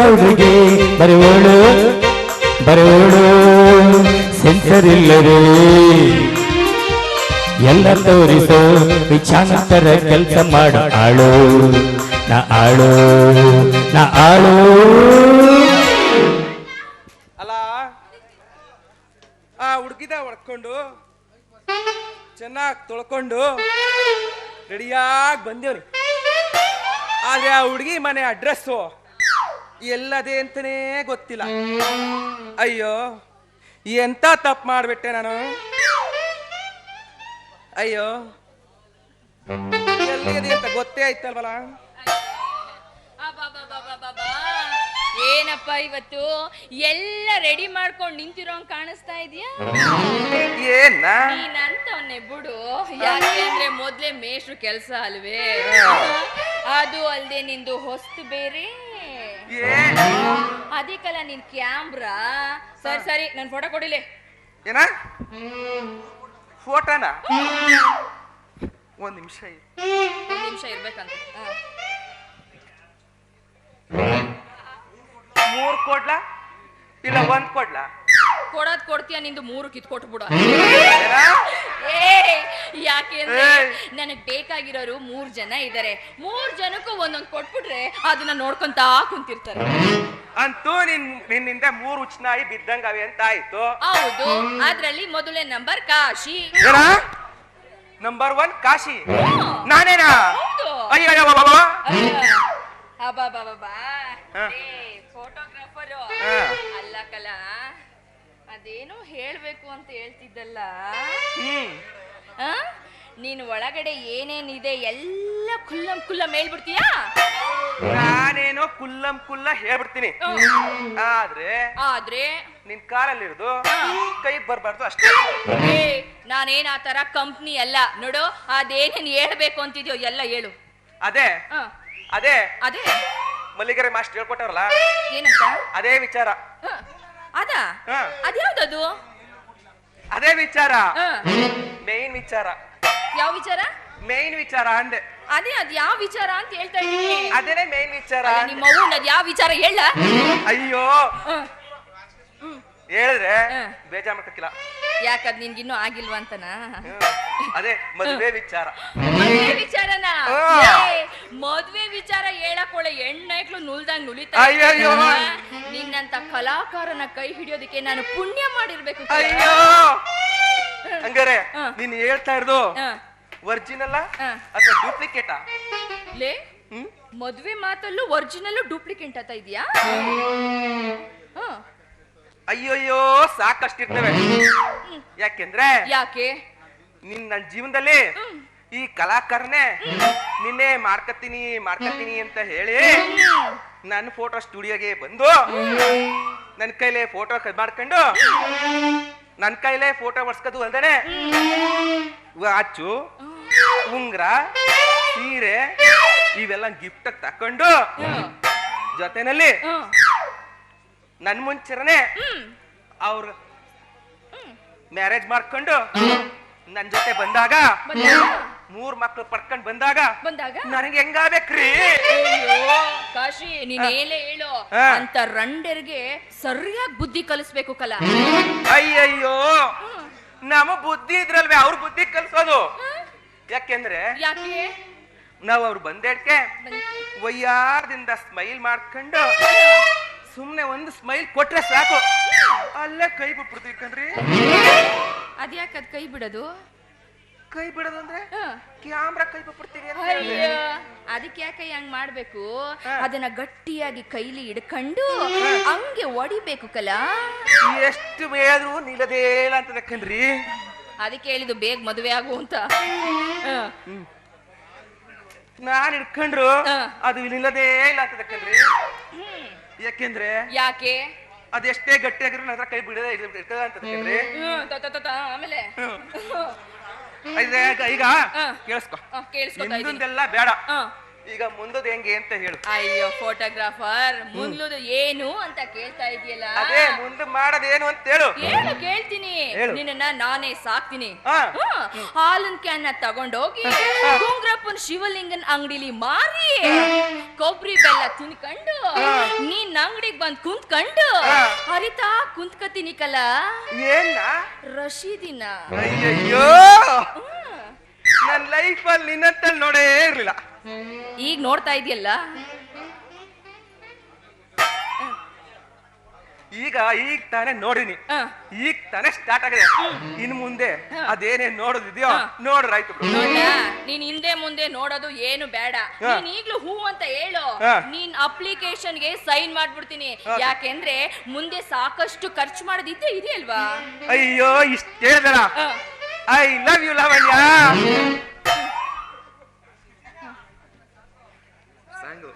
ಹುಡುಗಿ ಬರುವಳು ಬರುವಳು ಸೆನ್ಸರ್ ಇಲ್ಲದೆ ಎಲ್ಲ ತೋರಿಸೋ ವಿಚಾನಂತರ ಕೆಲಸ ಮಾಡು ಆಳು ನಾ ಆಳು ನಾ ಆಳು. ಅಲ್ಲ ಆ ಹುಡುಗಿದ ಹೊಡ್ಕೊಂಡು ಚೆನ್ನಾಗಿ ತೊಳ್ಕೊಂಡು ರೆಡಿಯಾಗಿ ಬಂದೇವ್ರಿ. ಆದ್ರೆ ಆ ಹುಡುಗಿ ಮನೆ ಅಡ್ರೆಸ್ಸು ಎಲ್ಲದೆ ಅಂತಾನೇ ಗೊತ್ತಿಲ್ಲ. ಅಯ್ಯೋ ಎಂತ ತಪ್ಪು ಮಾಡ್ಬಿಟ್ಟೆ ನಾನು. ಅಯ್ಯೋ ಎಲ್ಲಿದೆ ಅಂತ ಗೊತ್ತೇ ಆಯ್ತಲ್ವಲ್ಲ. ಏನಪ್ಪ ಇವತ್ತು ಎಲ್ಲ ರೆಡಿ ಮಾಡ್ಕೊಂಡು ನಿಂತಿರೋಂಗ್ ಕಾಣಿಸ್ತಾ ಇದೀಯಾ? ಏನ ನೀನಂತವನ್ನೇ ಬಿಡು. ಯಾಕೆ ಅಂದ್ರೆ ಮೊದ್ಲೇ ಮೇಷ್ಟ್ರು ಕೆಲ್ಸ ಅಲ್ವೇ, ಅದು ಅಲ್ದೆ ನಿಂದು ಹೊಸ್ತು ಬೇರೆ. ಅದಕ್ಕಲ್ಲ ನಿನ್ ಕ್ಯಾಮ್ರಾ. ಸರಿ ಸರಿ ನನ್ ಫೋಟೋ ಕೊಡಿಲೆ. ಏನ ಫೋಟೋನ? ಒಂದ್ ನಿಮಿಷ ಇರ್ಬೇಕಂತ. 3 ಕೊಡ್ಲಾ ಇಲ್ಲ 1 ಕೊಡ್ಲಾ? ಕೊಡೋದ್ ಕೊಡ್ತೀಯ, ನಿಂದು 3 ಕಿತ್ಕೊಟ್ಬಿಡ. ಯಾಕೆ ಅಂದ್ರೆ ನನಗ್ ಬೇಕಾಗಿರೋರು 3 ಜನ ಇದಾರೆ. 3 ಜನಕ್ಕೂ ಒಂದೊಂದ್ ಕೊಟ್ಬಿಟ್ರೆ ಅದನ್ನ ನೋಡ್ಕೊಂತಾ ಕುಂತಿರ್ತಾರೆ. ಅಂತೂ ನಿನ್ನಿಂದ 3 ಉಚ್ಚನಾಯಿ ಬಿದ್ದಂಗವೆ ಅಂತ ಆಯ್ತು. ಹೌದು, ಅದ್ರಲ್ಲಿ ಮೊದಲನೇ ನಂಬರ್ ಕಾಶಿ. ನಂಬರ್ 1 ಕಾಶಿ ನಾನೇನಾ? ಅಯ್ಯೋ ಫೋಟೋಗ್ರಾಫರು ಅಲ್ಲ ಕಲ, ಅದೇನೋ ಹೇಳ್ಬೇಕು ಅಂತ ಹೇಳ್ತಿದ್ದಲ್ಲ. ನೀನ್ ಒಳಗಡೆ ಏನೇನಿದೆ ಎಲ್ಲ ಕುಲ್ಲಂ ಹೇಳ್ಬಿಡ್ತೀಯಾ? ನಾನೇನೋ ಕುಲ್ಲ ಹೇಳ್ಬಿಡ್ತೀನಿ. ಆದ್ರೆ ನಿನ್ ಕಾಲಲ್ಲಿರೋದು ಕೈ ಬರ್ಬಾರ್ದು ಅಷ್ಟೇ. ನಾನೇನ್ ಆ ತರ ಕಂಪ್ನಿ ಅಲ್ಲ ನೋಡು. ಅದೇನೇನ್ ಹೇಳ್ಬೇಕು ಅಂತಿದ್ಯೋ ಎಲ್ಲ ಹೇಳು. ಅದೇ ಅದೇ ಅದೇ ಮಲ್ಲಿಗೆರೆ ಮಾಸ್ಟರ್ ಹೇಳ್ಕೊಟ್ಟವ್ರಲ್ಲ, ಏನಂತ? ಅದೇ ವಿಚಾರ. ಅದ್ಯಾವ್ದದು? ಅದೇ ವಿಚಾರ, ಮೇನ್ ವಿಚಾರ. ಯಾವ ವಿಚಾರ? ಮೇನ್ ವಿಚಾರ ಅಂದೆ. ಅದ್ ಯಾವ ವಿಚಾರ ಅಂತ ಹೇಳ್ತಾ ಇದ್ದೀನಿ. ಅದೇನೇ ಮೇನ್ ವಿಚಾರ. ನಿಮ್ಮ ಅವ್ವನ ಅದ್ ಯಾವ ವಿಚಾರ ಹೇಳ? ಅಯ್ಯೋ ಹೇಳಿದ್ರೆ ಬೇಜಾರ್ ಮಾಡ್ಕೊತಿಲ್ಲ. ಯಾಕದ್ ನಿನ್ಗಿನ್ನೂ ಆಗಿಲ್ವಾ ಅಂತನಾ? ಅದೇ ಮದುವೆ ವಿಚಾರ. ಮದ್ವೆ ವಿಚಾರನ? ಮದ್ವೆ ವಿಚಾರ ಹೇಳಕೊಳ್ಳೆ ಹೆಣ್ಣೈಕ್ಳು ನುಲ್ದಂಗ್ ನುಲಿತಾ. ಅಯ್ಯೋ ನಿನ್ನಂತ ಕಲಾಕಾರನ ಕೈ ಹಿಡಿಯೋದಕ್ಕೆ ನಾನು ಪುಣ್ಯ ಮಾಡಿರ್ಬೇಕು. ಅಯ್ಯೋ ಹಂಗಾರೆ ನೀನ್ ಹೇಳ್ತಾ ಇರೋದು ಒರಿಜಿನಲ್ ಅಥವಾ ಡೂಪ್ಲಿಕೇಟಾ? ಲೇ, ಮದ್ವೆ ಮಾತಲ್ಲೂ ಒರಿಜಿನಲ್ ಡೂಪ್ಲಿಕೇಟ್ ಅಂತ ಇದೆಯಾ? ಅಯ್ಯೋಯ್ಯೋ ಸಾಕಷ್ಟಿರ್ತವೆ. ಯಾಕೆಂದ್ರೆ ಯಾಕೆ ನನ್ನ ಜೀವನದಲ್ಲಿ ಈ ಕಲಾಕಾರನೇ ನಿನ್ನೆ ಮಾಡ್ಕತ್ತೀನಿ ಅಂತ ಹೇಳಿ ನನ್ನ ಫೋಟೋ ಸ್ಟುಡಿಯೋಗೆ ಬಂದು ನನ್ನ ಕೈಲೇ ಫೋಟೋ ಮಾಡ್ಕೊಂಡು ನನ್ನ ಕೈಲೇ ಫೋಟೋ ಹೊಡ್ಸ್ಕೋದು ಅಲ್ದೇನೆ ವಾಚು, ಉಂಗ್ರ, ಸೀರೆ ಇವೆಲ್ಲ ಗಿಫ್ಟ್ ತಕೊಂಡು ಜೊತೆನಲ್ಲಿ ನನ್ ಮುಂಚೆನೆ ಅವ್ರ ಮ್ಯಾರೇಜ್ ಮಾಡ್ಕೊಂಡು ನನ್ ಜೊತೆ ಬಂದಾಗ 3 ಮಕ್ಳು ಪಡ್ಕೊಂಡ್ ಬಂದಾಗ ನನಗೆ ಹೆಂಗಾಬೇಕ್ರಿ? ಕಾಶಿ ನೀನ್ ಹೇಳು ಅಂತ ರಂಡರ್ಗೆ ಸರಿಯಾಗಿ ಬುದ್ಧಿ ಕಲಿಸ್ಬೇಕು ಕಲ. ಅಯ್ಯಯ್ಯೋ ನಮ್ಮ ಬುದ್ಧಿ ಇದ್ರಲ್ವೇ ಅವ್ರ ಬುದ್ಧಿ ಕಲ್ಸೋದು. ಯಾಕೆಂದ್ರೆ ನಾವ್ ಅವ್ರು ಬಂದೇಡ್ಕೆ ವಯ್ಯಾರದಿಂದ ಸ್ಮೈಲ್ ಮಾಡ್ಕೊಂಡು ಸುಮ್ನೆ ಒಂದು ಸ್ಮೈಲ್ ಕೊಟ್ರೆ ಸಾಕು, ಅಲ್ಲೇ ಕೈ ಬಿಟ್ಬಿಡ್ತೀವಿ ಕಣ್ರಿ. ಅದ್ಯಾಕದ್ ಕೈ ಬಿಡೋದು? ಕೈ ಬಿಡೋದು ಅಂದ್ರೆ ಕ್ಯಾಮ್ರಾ ಕೈ ಬಿಟ್ಬಿಡ್ತೀವಿ. ಅದಕ್ಕೆ ಯಾಕೆ ಹಂಗ್ ಮಾಡ್ಬೇಕು? ಅದನ್ನ ಗಟ್ಟಿಯಾಗಿ ಕೈಲಿ ಹಿಡ್ಕೊಂಡು ಹಂಗೆ ಹೊಡಿಬೇಕು ಕಲ. ಎಷ್ಟು ಬೇದ್ರು ನಿಲ್ಲದೇಳ ಅಂತದ ಕಣ್ರಿ. ಅದಕ್ಕೆ ಹೇಳಿದ್ದು ಬೇಗ ಮದುವೆ ಆಗು ಅಂತ. ನಾನ್ ಹಿಡ್ಕೊಂಡ್ರು ಅದು ನಿಲ್ಲದೇ ಇಲ್ಲ ಅಂತದ ಕಣ್ರಿ. ಯಾಕೆಂದ್ರೆ ಅದೆಷ್ಟೇ ಗಟ್ಟಿಯಾಗಿರೋ ನನ್ನ ಕೈ ಬಿಡದೆ ಇರ್ತದ ಅಂತ ಕಣ್ರಿ. ಆಮೇಲೆ ಈಗ ಕೇಳಿಸ್ಕೊ, ಹಿಂದೆಲ್ಲ ಬೇಡ, ಈಗ ಮುಂದದ ಹೆಂಗೆ ಅಂತ ಹೇಳು. ಅಯ್ಯೋ ಫೋಟೋಗ್ರಾಫರ್, ಮುಂದ್ಲುದು ಏನು ಅಂತ ಕೇಳ್ತಾ ಇದೆಯಲ್ಲ. ಅದೇ ಮುಂದೆ ಮಾಡೋದೇನು ಅಂತ ಹೇಳು. ಏನು ಕೇಳ್ತೀನಿ, ನಿನ್ನ ನಾನೇ ಸಾಕ್ತೀನಿ. ಹಾಲಿನ ಕ್ಯಾನ್ ತಗೊಂಡೋಗಿ ಗುಂಗ್ರಪ್ಪನ್ ಶಿವಲಿಂಗನ್ ಅಂಗಡಿಲಿ ಮಾರಿ ಕೊಬ್ಬರಿ ಬೆಲ್ಲ ತಿನ್ಕೊಂಡು ನೀನ್ ಅಂಗಡಿಗೆ ಬಂದ್ ಕುಂತ್ಕೊಂಡು ಹರಿತಾ ಕುಂತ್ಕತೀನಿ ಕಲ. ಏನ ರಶೀದಿನ. ಅಯ್ಯಯ್ಯೋ, ನನ್ ಲೈಫ್ ಅಲ್ಲಿ ನಿನ್ನಂತಲ್ಲಿ ನೋಡೇ ಇರ್ಲಿಲ್ಲ. ಈಗ ನೋಡ್ತಾ ಇದೆಯಲ್ಲ. ಈಗ ತಾನೇ ನೋಡಿನಿ, ಈಗ ತಾನೇ ಸ್ಟಾರ್ಟ್ ಆಗಿದೆ. ಇನ್ ಮುಂದೆ ಅದೇನೇನ್ ನೋಡೋದಿದ್ಯೋ ನೋಡ್ರಾಯ್ತು. ನೀನ್ ಹಿಂದೆ ಮುಂದೆ ನೋಡೋದು ಏನು ಬೇಡ. ನೀನ್ ಈಗ್ಲೂ ಹೂ ಅಂತ ಹೇಳು, ನೀನ್ ಅಪ್ಲಿಕೇಶನ್ಗೆ ಸೈನ್ ಮಾಡ್ಬಿಡ್ತೀನಿ. ಯಾಕೆಂದ್ರೆ ಮುಂದೆ ಸಾಕಷ್ಟು ಖರ್ಚು ಮಾಡೋದಿದ್ದೆ ಇದೆಯಲ್ವಾ. ಅಯ್ಯೋ, ಇಷ್ಟ ಹೇಳಿದರ I love you Lavanya. Song